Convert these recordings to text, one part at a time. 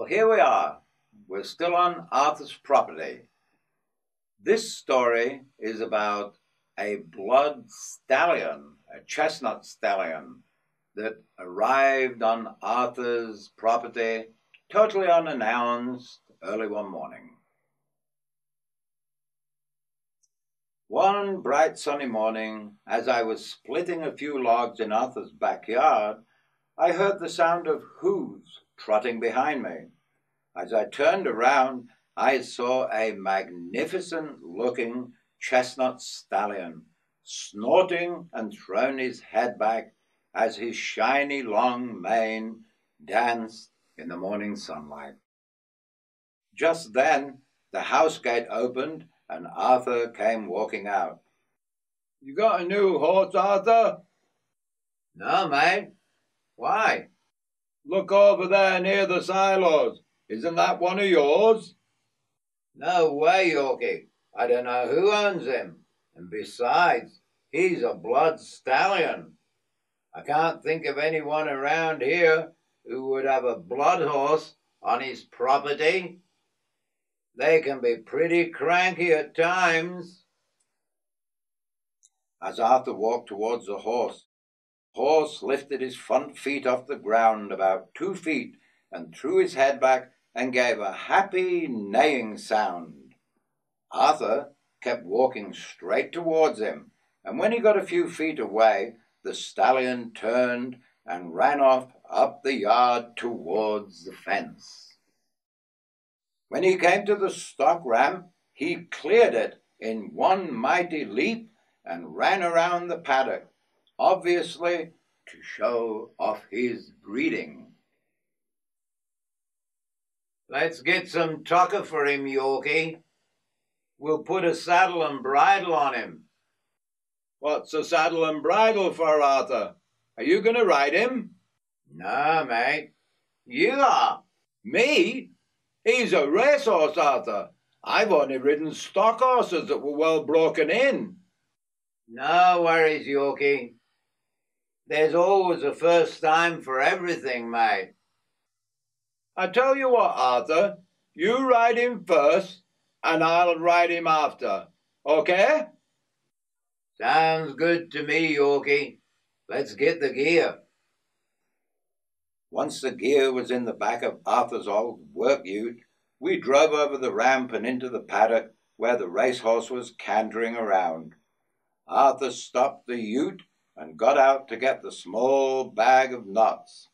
Well, here we are. We're still on Arthur's property. This story is about a blood stallion, a chestnut stallion, that arrived on Arthur's property totally unannounced early one morning. One bright sunny morning, as I was splitting a few logs in Arthur's backyard, I heard the sound of hoofs trotting behind me. As I turned around, I saw a magnificent-looking chestnut stallion, snorting and throwing his head back as his shiny long mane danced in the morning sunlight. Just then, the house gate opened and Arthur came walking out. "You got a new horse, Arthur?" "No, mate. Why?" "Look over there near the silos. Isn't that one of yours?" "No way, Yorky. I don't know who owns him. And besides, he's a blood stallion. I can't think of anyone around here who would have a blood horse on his property. They can be pretty cranky at times." As Arthur walked towards the horse lifted his front feet off the ground about 2 feet and threw his head back and gave a happy neighing sound. Arthur kept walking straight towards him, and when he got a few feet away, the stallion turned and ran off up the yard towards the fence. When he came to the stock ram, he cleared it in one mighty leap and ran around the paddock, obviously to show off his breeding. "Let's get some tucker for him, Yorky. We'll put a saddle and bridle on him." "What's a saddle and bridle for, Arthur? Are you going to ride him?" "No, mate. You are." "Me? He's a racehorse, Arthur. I've only ridden stock horses that were well broken in." "No worries, Yorky. There's always a first time for everything, mate." "I tell you what, Arthur, you ride him first, and I'll ride him after, okay?" "Sounds good to me, Yorky. Let's get the gear." Once the gear was in the back of Arthur's old work ute, we drove over the ramp and into the paddock where the racehorse was cantering around. Arthur stopped the ute and got out to get the small bag of nuts.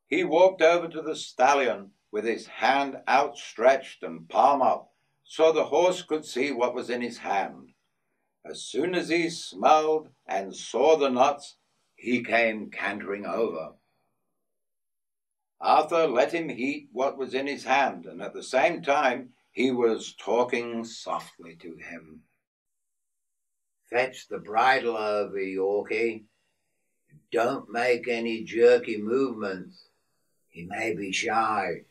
He walked over to the stallion with his hand outstretched and palm up, so the horse could see what was in his hand. As soon as he smelled and saw the nuts, he came cantering over. Arthur let him eat what was in his hand, and at the same time he was talking softly to him. "Fetch the bridle over, Yorky. Don't make any jerky movements. He may be shy."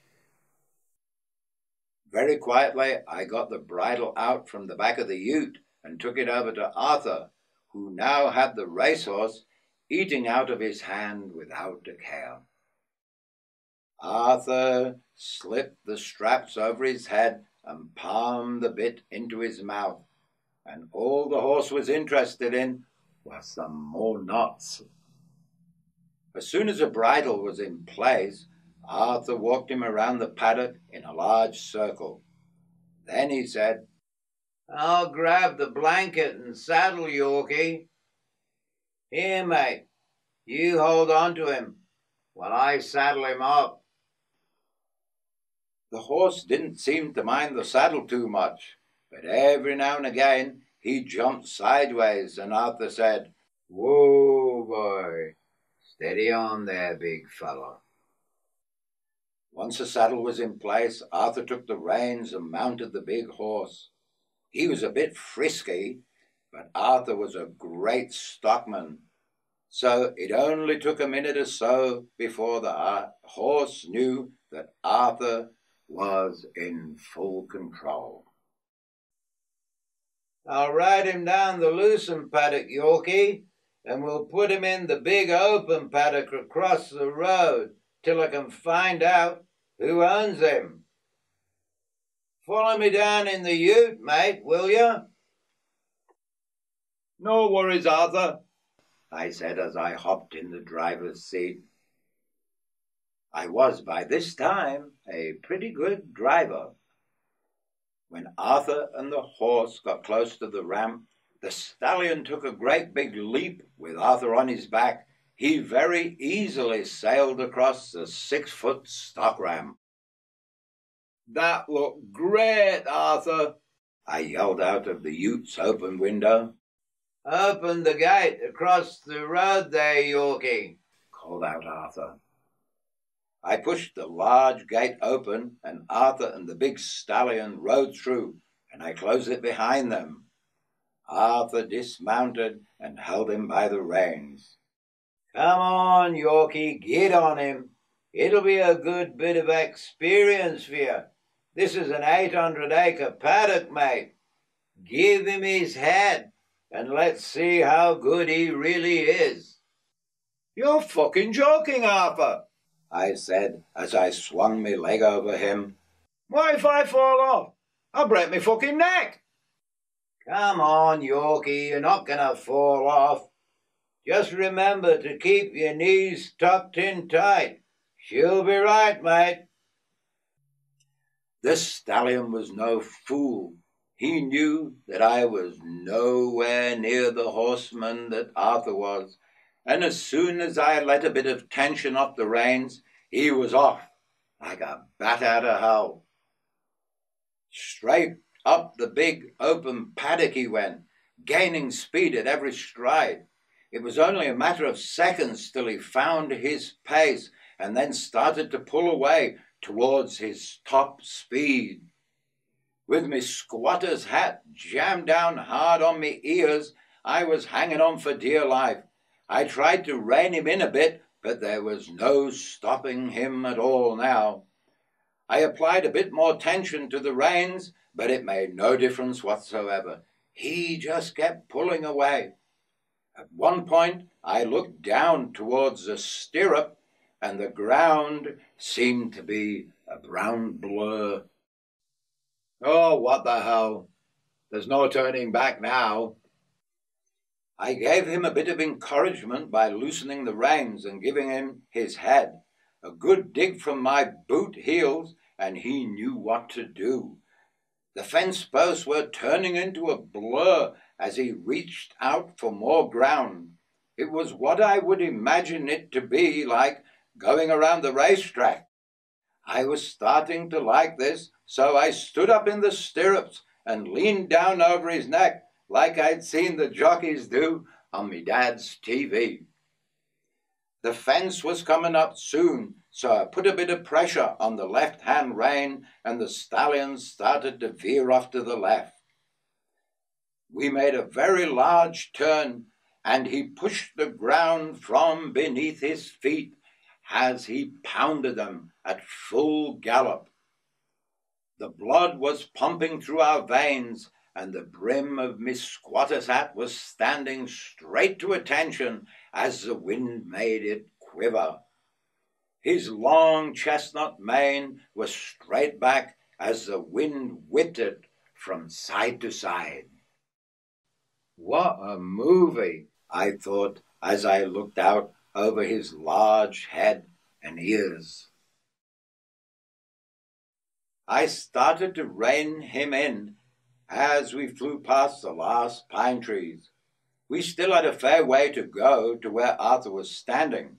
Very quietly I got the bridle out from the back of the ute and took it over to Arthur, who now had the racehorse eating out of his hand without a care. Arthur slipped the straps over his head and palmed the bit into his mouth, and all the horse was interested in was some more nuts. As soon as the bridle was in place, Arthur walked him around the paddock in a large circle. Then he said, "I'll grab the blanket and saddle, Yorky. Here, mate, you hold on to him while I saddle him up." The horse didn't seem to mind the saddle too much, but every now and again he jumped sideways, and Arthur said, "Whoa, boy, steady on there, big fellow." Once the saddle was in place, Arthur took the reins and mounted the big horse. He was a bit frisky, but Arthur was a great stockman, so it only took a minute or so before the horse knew that Arthur was in full control. "I'll ride him down the loosened paddock, Yorky, and we'll put him in the big open paddock across the road till I can find out Who owns him? Follow me down in the ute, mate, will you? No worries, Arthur, I said as I hopped in the driver's seat. I was by this time a pretty good driver. When Arthur and the horse got close to the ramp, the stallion took a great big leap with Arthur on his back. He very easily sailed across the 6-foot stock ramp. That looked great, Arthur, I yelled out of the ute's open window. Open the gate across the road there, Yorky, called out Arthur. I pushed the large gate open, and Arthur and the big stallion rode through, and I closed it behind them. Arthur dismounted and held him by the reins. Come on, Yorky, get on him. It'll be a good bit of experience for you. This is an 800-acre paddock, mate. Give him his head, and let's see how good he really is. You're fucking joking, Arthur, I said as I swung my leg over him. What if I fall off? I'll break my fucking neck. Come on, Yorky, you're not going to fall off. Just remember to keep your knees tucked in tight. She'll be right, mate. The stallion was no fool. He knew that I was nowhere near the horseman that Arthur was, and as soon as I let a bit of tension off the reins, he was off like a bat out of hell. Straight up the big open paddock he went, gaining speed at every stride. It was only a matter of seconds till he found his pace and then started to pull away towards his top speed. With me squatter's hat jammed down hard on me ears, I was hanging on for dear life. I tried to rein him in a bit, but there was no stopping him at all now. I applied a bit more tension to the reins, but it made no difference whatsoever. He just kept pulling away. At one point, I looked down towards the stirrup, and the ground seemed to be a brown blur. Oh, what the hell? There's no turning back now. I gave him a bit of encouragement by loosening the reins and giving him his head. A good dig from my boot heels, and he knew what to do. The fence posts were turning into a blur as he reached out for more ground. It was what I would imagine it to be like going around the racetrack. I was starting to like this, so I stood up in the stirrups and leaned down over his neck like I'd seen the jockeys do on me dad's TV. The fence was coming up soon, so I put a bit of pressure on the left-hand rein, and the stallion started to veer off to the left. We made a very large turn, and he pushed the ground from beneath his feet as he pounded them at full gallop. The blood was pumping through our veins, and the brim of Miss Squatter's hat was standing straight to attention as the wind made it quiver. His long chestnut mane was straight back as the wind whipped it from side to side. What a movie, I thought as I looked out over his large head and ears. I started to rein him in as we flew past the last pine trees. We still had a fair way to go to where Arthur was standing.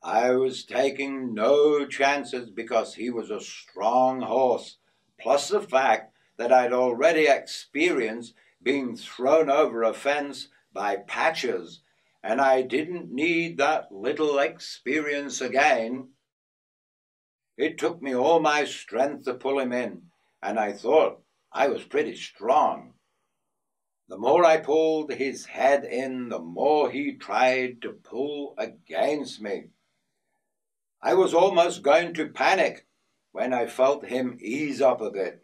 I was taking no chances because he was a strong horse, plus the fact that I'd already experienced being thrown over a fence by Patches, and I didn't need that little experience again. It took me all my strength to pull him in, and I thought I was pretty strong. The more I pulled his head in, the more he tried to pull against me. I was almost going to panic when I felt him ease up a bit.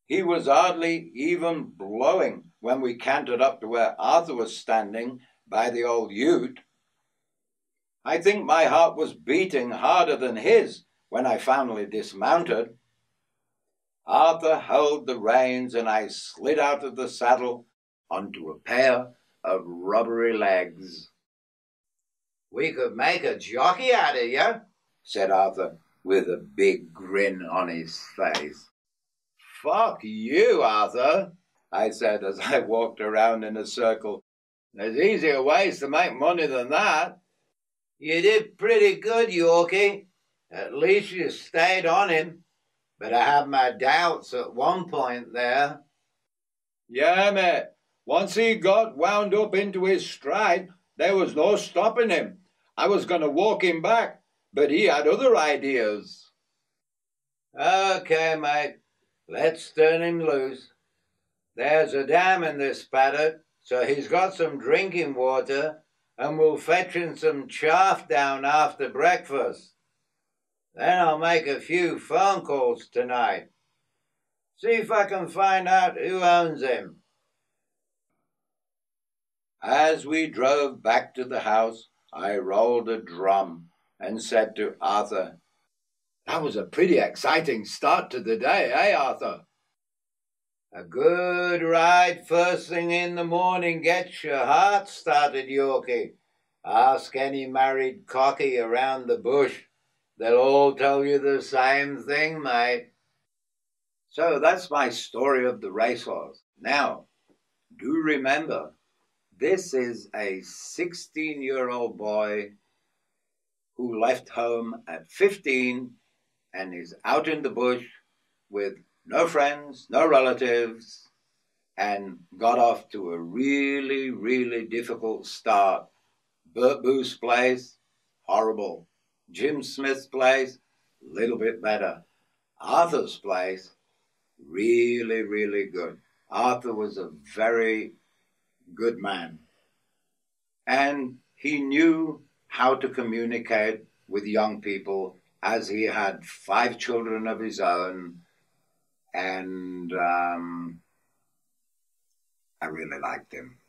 He was hardly even blowing when we cantered up to where Arthur was standing by the old ute. I think my heart was beating harder than his when I finally dismounted, Arthur held the reins and I slid out of the saddle onto a pair of rubbery legs. "We could make a jockey out of you," said Arthur, with a big grin on his face. "Fuck you, Arthur," I said as I walked around in a circle. "There's easier ways to make money than that." "You did pretty good, Yorky. At least you stayed on him. But I had my doubts at one point there." "Yeah, mate. Once he got wound up into his stride, there was no stopping him. I was going to walk him back, but he had other ideas." "Okay, mate. Let's turn him loose. There's a dam in this paddock, so he's got some drinking water, and we'll fetch him some chaff down after breakfast. Then I'll make a few phone calls tonight. See if I can find out who owns him." As we drove back to the house, I rolled a drum and said to Arthur, "That was a pretty exciting start to the day, eh, Arthur?" "A good ride first thing in the morning gets your heart started, Yorky. Ask any married cocky around the bush. They'll all tell you the same thing, mate." So that's my story of the racehorse. Now, do remember, this is a 16-year-old boy who left home at 15 and is out in the bush with no friends, no relatives, and got off to a really, really difficult start. Bert Booth's place, horrible. Jim Smith's place, a little bit better. Arthur's place, really, really good. Arthur was a very good man. And he knew how to communicate with young people, as he had 5 children of his own. And I really liked him.